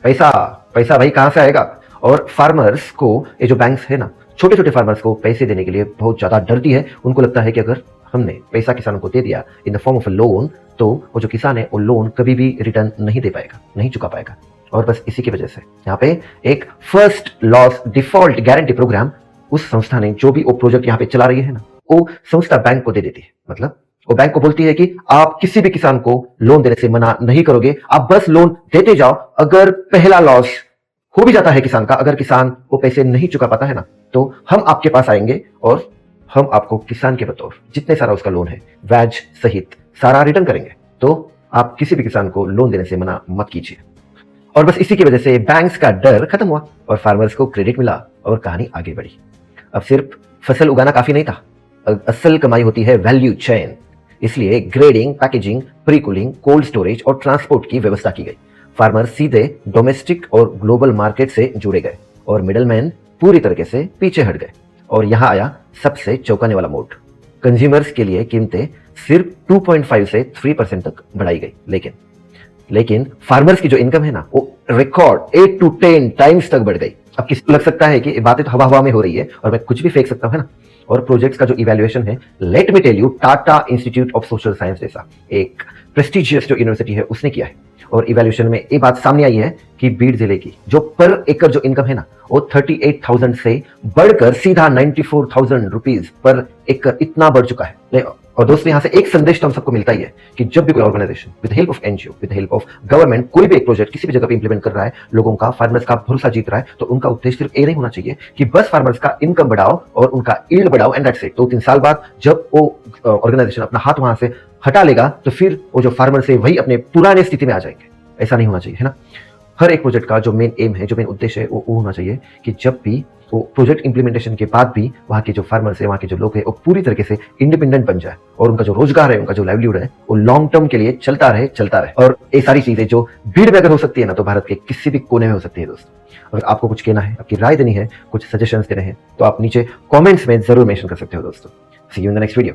पैसा पैसा भाई कहाँ से आएगा? और फार्मर्स को ये जो बैंक्स है ना, छोटे छोटे फार्मर्स को पैसे देने के लिए बहुत ज्यादा डरती है। उनको लगता है कि अगर हमने पैसा किसानों को दे दिया in the form of a loan, तो वो जो किसान है वो लोन कभी भी रिटर्न नहीं दे पाएगा, नहीं चुका पाएगा। और बस इसी की वजह से यहाँ पे एक first loss default guarantee programme उस संस्था ने जो भी वो प्रोजेक्ट यहाँ पे चला रही है ना, वो संस्था बैंक को दे देती है। मतलब वो बैंक को बोलती है कि आप किसी भी किसान को लोन देने से मना नहीं करोगे, आप बस लोन देते जाओ। अगर पहला लॉस हो भी जाता है किसान का, अगर किसान वो पैसे नहीं चुका पाता है ना, तो हम आपके पास आएंगे और हम आपको किसान के बतौर जितने सारा उसका लोन है ब्याज सहित सारा रिटर्न करेंगे। तो आप किसी भी किसान को लोन देने से मना मत कीजिए। और बस इसी की वजह से बैंक्स का डर खत्म हुआ और फार्मर्स को क्रेडिट मिला और कहानी आगे बढ़ी। अब सिर्फ फसल उगाना काफी नहीं था, असल कमाई होती है वैल्यू चेन। इसलिए grading, packaging, pre cooling, cold storage और ट्रांसपोर्ट की व्यवस्था की गई। फार्मर सीधे डोमेस्टिक और ग्लोबल मार्केट से जुड़े गए और मिडलमैन पूरी तरीके से पीछे हट गए। और यहां आया सबसे चौंकाने वाला मोड। कंज्यूमर्स के लिए कीमतें सिर्फ 2.5 से 3% तक बढ़ाई गई, लेकिन फार्मर्स की जो इनकम है ना, वो रिकॉर्ड 8 to 10 टाइम्स तक बढ़ गई। अब किसी को लग सकता है कि बातें तो हवा हवा में हो रही है और मैं कुछ भी फेंक सकता हूं, है ना। और प्रोजेक्ट्स का जो इवैल्यूएशन है, let me tell you, Tata institute of social science जैसा एक प्रेस्टिजियस जो यूनिवर्सिटी है उसने किया है। और इवैल्यूएशन में ये बात सामने आई है कि बीड़ जिले की जो पर एकड़ जो इनकम है ना, वो 38,000 से बढ़कर सीधा 94,000 रुपीज पर एकड़ इतना बढ़ चुका है। और दोस्तों, यहाँ से एक संदेश तो हम सबको मिलता ही है कि जब भी कोई organisation with help of NGO, with help of government कोई भी एक प्रोजेक्ट किसी भी जगह पे इंप्लीमेंट कर रहा है, लोगों का, फार्मर्स का भरोसा जीत रहा है, तो उनका उद्देश्य सिर्फ ये नहीं होना चाहिए कि बस फार्मर्स का इनकम बढ़ाओ और उनका ईल्ड बढ़ाओ एंड दैट्स इट। 2-3 साल बाद जब वो ऑर्गेनाइजेशन अपना हाथ वहां से हटा लेगा, तो फिर वो जो फार्मर से वही अपने पुराने स्थिति में आ जाएंगे। ऐसा नहीं होना चाहिए, है ना। हर एक प्रोजेक्ट का जो मेन एम है, जो मेन उद्देश्य है, वो होना चाहिए कि जब भी वो प्रोजेक्ट इंप्लीमेंटेशन के बाद भी वहाँ के जो फार्मर्स है, वहाँ के जो लोग हैं, वो पूरी तरीके से इंडिपेंडेंट बन जाए और उनका जो रोजगार है, उनका जो लाइवलीहुड है, वो लॉन्ग टर्म के लिए चलता रहे। और ये सारी चीजें जो भीड़ में अगर हो सकती है ना, तो भारत के किसी भी कोने में हो सकती है। दोस्तों, अगर आपको कुछ कहना है, आपकी राय देनी है, कुछ सजेशंस देने हैं, तो आप नीचे कॉमेंट्स में जरूर मेंशन कर सकते हो। दोस्तों, see you in the next video.